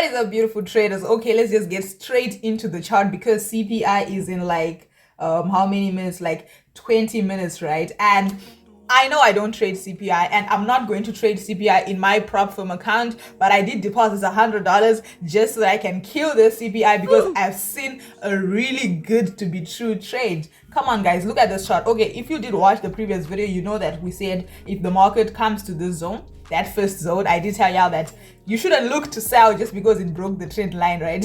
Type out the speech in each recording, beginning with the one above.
What is up, beautiful traders? Okay, let's just get straight into the chart because CPI is in like how many minutes? Like 20 minutes, right? And I know I don't trade CPI, and I'm not going to trade CPI in my prop firm account, but I did deposit $100 just so that I can kill this CPI because I've seen a really good to be true trade. Come on, guys, look at this chart. Okay, if you did watch the previous video, you know that we said if the market comes to this zone, that first zone, I did tell y'all that you shouldn't look to sell just because it broke the trend line, right?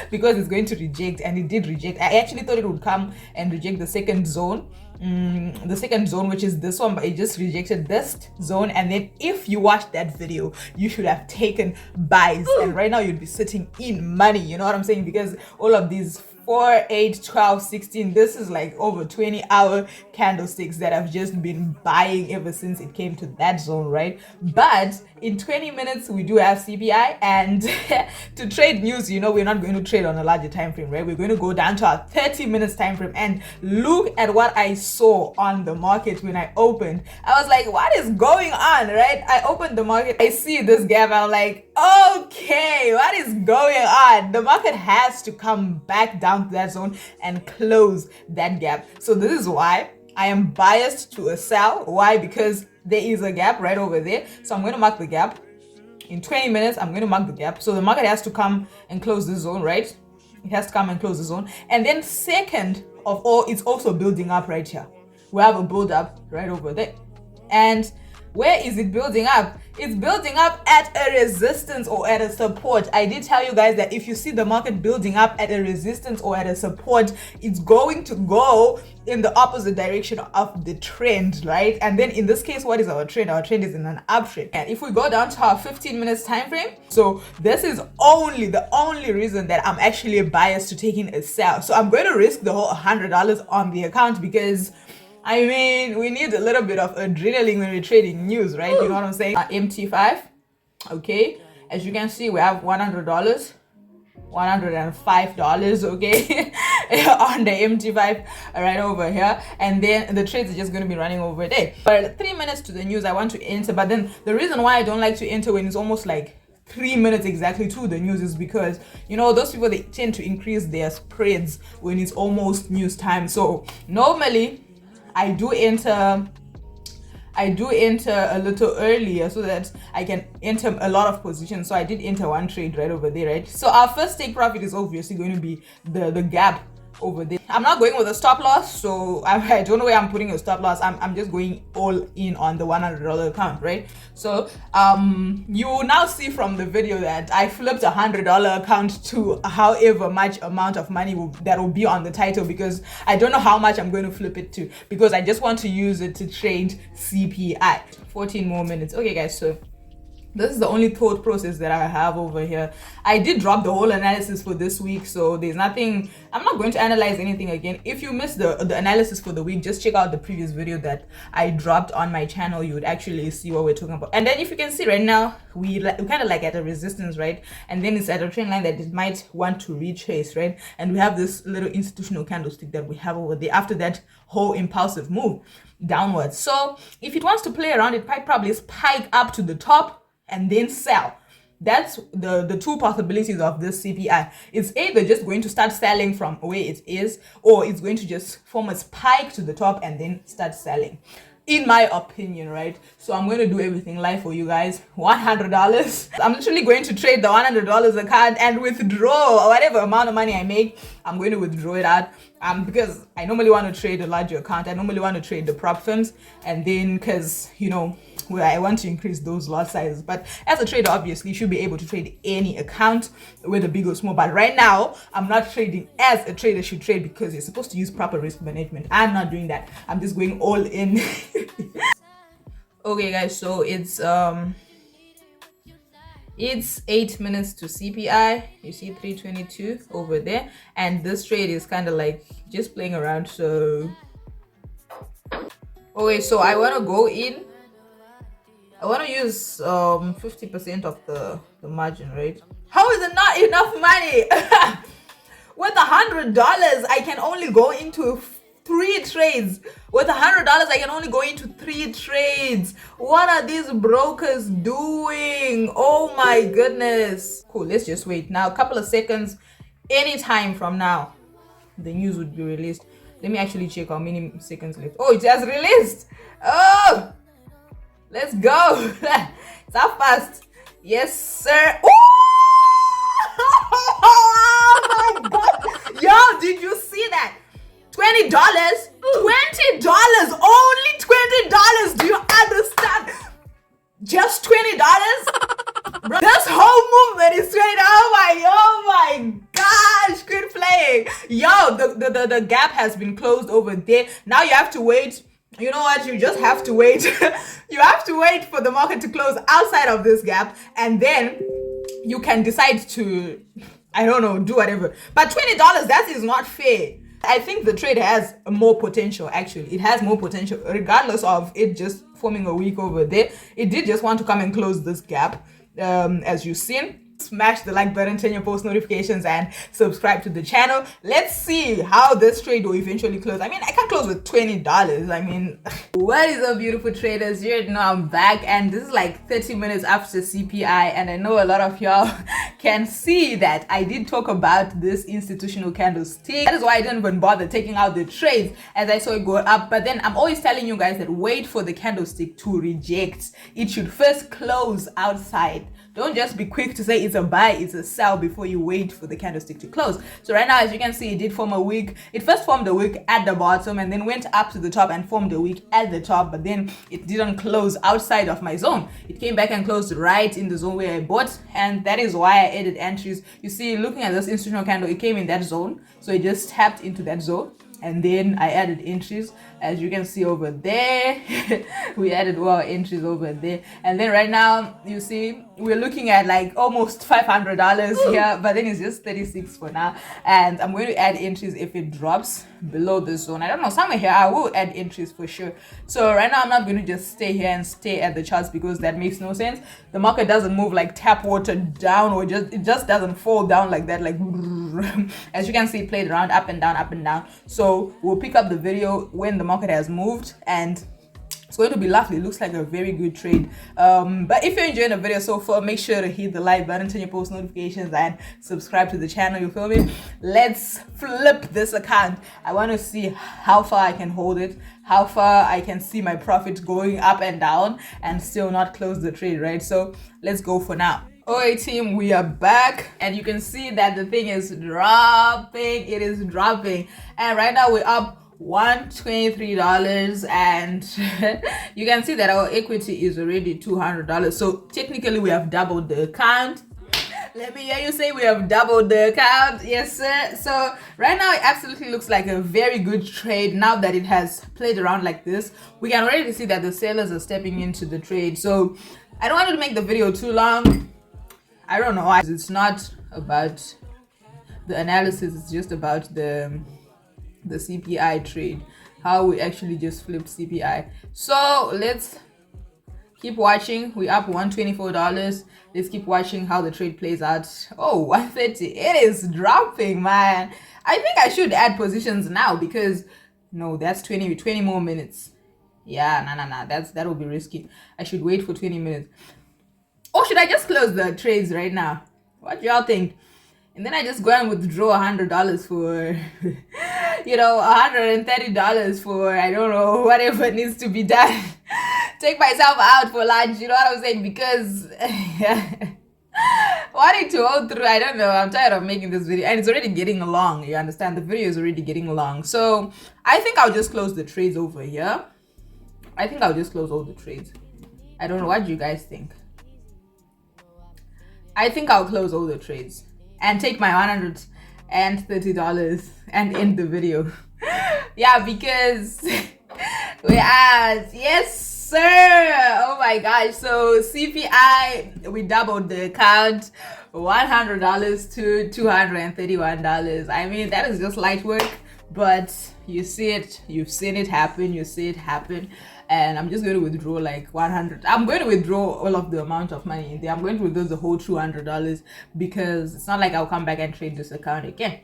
Because it's going to reject, and it did reject. I actually thought it would come and reject the second zone. The second zone, which is this one, but it just rejected this zone. And then if you watched that video, you should have taken buys, and right now you'd be sitting in money, you know what I'm saying? Because all of these 4, 8, 12, 16, this is like over 20-hour candlesticks that I've just been buying ever since it came to that zone, right? But in 20 minutes we do have CPI, and to trade news, you know, we're not going to trade on a larger time frame, right? We're going to go down to our 30 minutes time frame, and look at what I saw on the market when I opened. I was like, what is going on, right? I opened the market, I see this gap, I'm like, okay, what is going on? The market has to come back down to that zone and close that gap. So this is why I am biased to a sell. Why? Because there is a gap right over there. So I'm going to mark the gap. In 20 minutes, I'm going to mark the gap. So the market has to come and close the zone, right? It has to come and close the zone. And then second of all, it's also building up right here. We have a build up right over there. And where is it building up? It's building up at a resistance or at a support. I did tell you guys that if you see the market building up at a resistance or at a support, it's going to go in the opposite direction of the trend, right? And then in this case, what is our trend? Our trend is in an uptrend. And if we go down to our 15 minutes time frame, so this is the only reason that I'm actually biased to taking a sell. So I'm going to risk the whole $100 on the account because I mean, we need a little bit of adrenaline when we're trading news, right? You know what I'm saying? MT5, okay. As you can see, we have $100, $105, okay, on the MT5 right over here. And then the trades are just going to be running over there. But 3 minutes to the news, I want to enter. But then the reason why I don't like to enter when it's almost like 3 minutes exactly to the news is because, you know, those people, they tend to increase their spreads when it's almost news time. So normally I do enter a little earlier so that I can enter a lot of positions. So I did enter one trade right over there, right? So our first take profit is obviously going to be the gap over there. I'm not going with a stop loss, so I don't know where I'm putting a stop loss. I'm just going all in on the $100 account, right? So you will now see from the video that I flipped a $100 account to however much amount of money that will be on the title, because I don't know how much I'm going to flip it to, because I just want to use it to trade CPI. 14 more minutes. Okay, guys, so this is the only thought process that I have over here. I did drop the whole analysis for this week, so there's nothing. I'm not going to analyze anything again. If you missed the analysis for the week, just check out the previous video that I dropped on my channel. You would actually see what we're talking about. And then if you can see right now, we kind of like at a resistance, right? And then it's at a trend line that it might want to retrace, right? And we have this little institutional candlestick that we have over there after that whole impulsive move downwards. So if it wants to play around, it might probably spike up to the top and then sell. That's the two possibilities of this CPI. It's either just going to start selling from where it is, or it's going to just form a spike to the top and then start selling, in my opinion, right? So I'm going to do everything live for you guys. $100. I'm literally going to trade the $100 account and withdraw whatever amount of money I make. I'm going to withdraw it out because I normally want to trade a larger account. I normally want to trade the prop firms, and then because, you know, where I want to increase those lot sizes. But as a trader, obviously, you should be able to trade any account, whether big or small. But right now, I'm not trading as a trader should trade, because you're supposed to use proper risk management. I'm not doing that. I'm just going all in. Okay, guys, so it's 8 minutes to CPI. You see 322 over there, and this trade is kind of like just playing around. So okay, so I want to go in. I want to use 50% of the margin, right? How is it not enough money? With $100, I can only go into 3 trades. With $100, I can only go into 3 trades. What are these brokers doing? Oh my goodness. Cool, let's just wait. Now, a couple of seconds, anytime from now, the news would be released. Let me actually check how many seconds left. Oh, it has released. Oh, let's go. It's how fast. Yes, sir. Oh my God. Yo, did you see that? $20? $20? Only $20. Do you understand? Just $20? This whole movement is $20. Oh my gosh, quit playing. Yo, the gap has been closed over there. Now you have to wait. You know what? You just have to wait. You have to wait for the market to close outside of this gap, and then you can decide to, I don't know, do whatever. But $20, that is not fair. I think the trade has more potential, actually. It has more potential, regardless of it just forming a week over there. It did just want to come and close this gap, as you've seen. Smash the like button, turn your post notifications, and subscribe to the channel. Let's see how this trade will eventually close. I mean, I can close with $20. I mean, what is up, beautiful traders? You already know I'm back, and this is like 30 minutes after CPI, and I know a lot of y'all can see that I did talk about this institutional candlestick. That is why I didn't even bother taking out the trades as I saw it go up. But then I'm always telling you guys that wait for the candlestick to reject. It should first close outside. Don't just be quick to say it's a buy, it's a sell before you wait for the candlestick to close. So right now, as you can see, it did form a wick. It first formed a wick at the bottom and then went up to the top and formed a wick at the top, but then it didn't close outside of my zone. It came back and closed right in the zone where I bought, and that is why I added entries. You see, looking at this institutional candle, it came in that zone, so it just tapped into that zone. And then I added entries, as you can see over there. We added our entries over there, and then right now you see we're looking at like almost $500 here, but then it's just 36 for now. And I'm going to add entries if it drops below the zone. I don't know, somewhere here I will add entries for sure. So right now I'm not going to just stay here and stay at the charts, because that makes no sense. The market doesn't move like tap water down, or it just doesn't fall down like that, like as you can see, it played around up and down, up and down. So we'll pick up the video when the market has moved, and it's going to be lovely. It looks like a very good trade. But if you're enjoying the video so far, make sure to hit the like button, turn your post notifications, and subscribe to the channel. You feel me? Let's flip this account. I want to see how far I can hold it, how far I can see my profit going up and down and still not close the trade, right? So let's go for now. Alright team, we are back, and you can see that the thing is dropping. It is dropping, and right now we're up $123, and you can see that our equity is already $200. So technically we have doubled the account. Let me hear you say we have doubled the account. Yes sir. So right now it absolutely looks like a very good trade. Now that it has played around like this, we can already see that the sellers are stepping into the trade. So I don't want to make the video too long. I don't know, it's not about the analysis, it's just about the CPI trade, how we actually just flipped CPI. So let's keep watching. We're up $124. Let's keep watching how the trade plays out. Oh, 130. It is dropping, man. I think I should add positions now, because no, that's 20 more minutes. Yeah, nah, that will be risky. I should wait for 20 minutes. Or should I just close the trades right now? What y'all think? And then I just go and withdraw $100 for, you know, $130 for, I don't know, whatever needs to be done. Take myself out for lunch, you know what I'm saying? Because wanting to hold through, I don't know, I'm tired of making this video, and it's already getting long. You understand? The video is already getting long. So I think I'll just close the trades over here. I think I'll just close all the trades. I don't know, what do you guys think? I think I'll close all the trades and take my $130 and end the video. Yeah, because we asked, yes sir. Oh my gosh. So CPI, we doubled the account, $100 to $231. I mean, that is just light work, but you see it, you've seen it happen, you see it happen. And I'm just going to withdraw like 100. I'm going to withdraw all of the amount of money in there. I'm going to withdraw the whole $200, because it's not like I'll come back and trade this account again.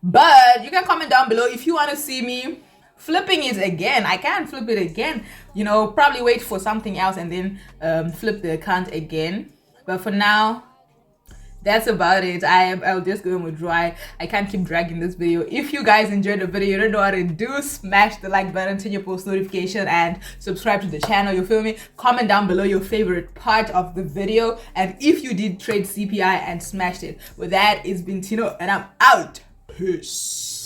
But you can comment down below if you want to see me flipping it again. I can't flip it again. You know, probably wait for something else and then flip the account again. But for now, that's about it. I'll just go and withdraw. I can't keep dragging this video. If you guys enjoyed the video, you don't know what to do, smash the like button, turn your post notification, and subscribe to the channel. You feel me? Comment down below your favorite part of the video, and if you did trade CPI and smashed it. With that, it's been Tino, and I'm out. Peace.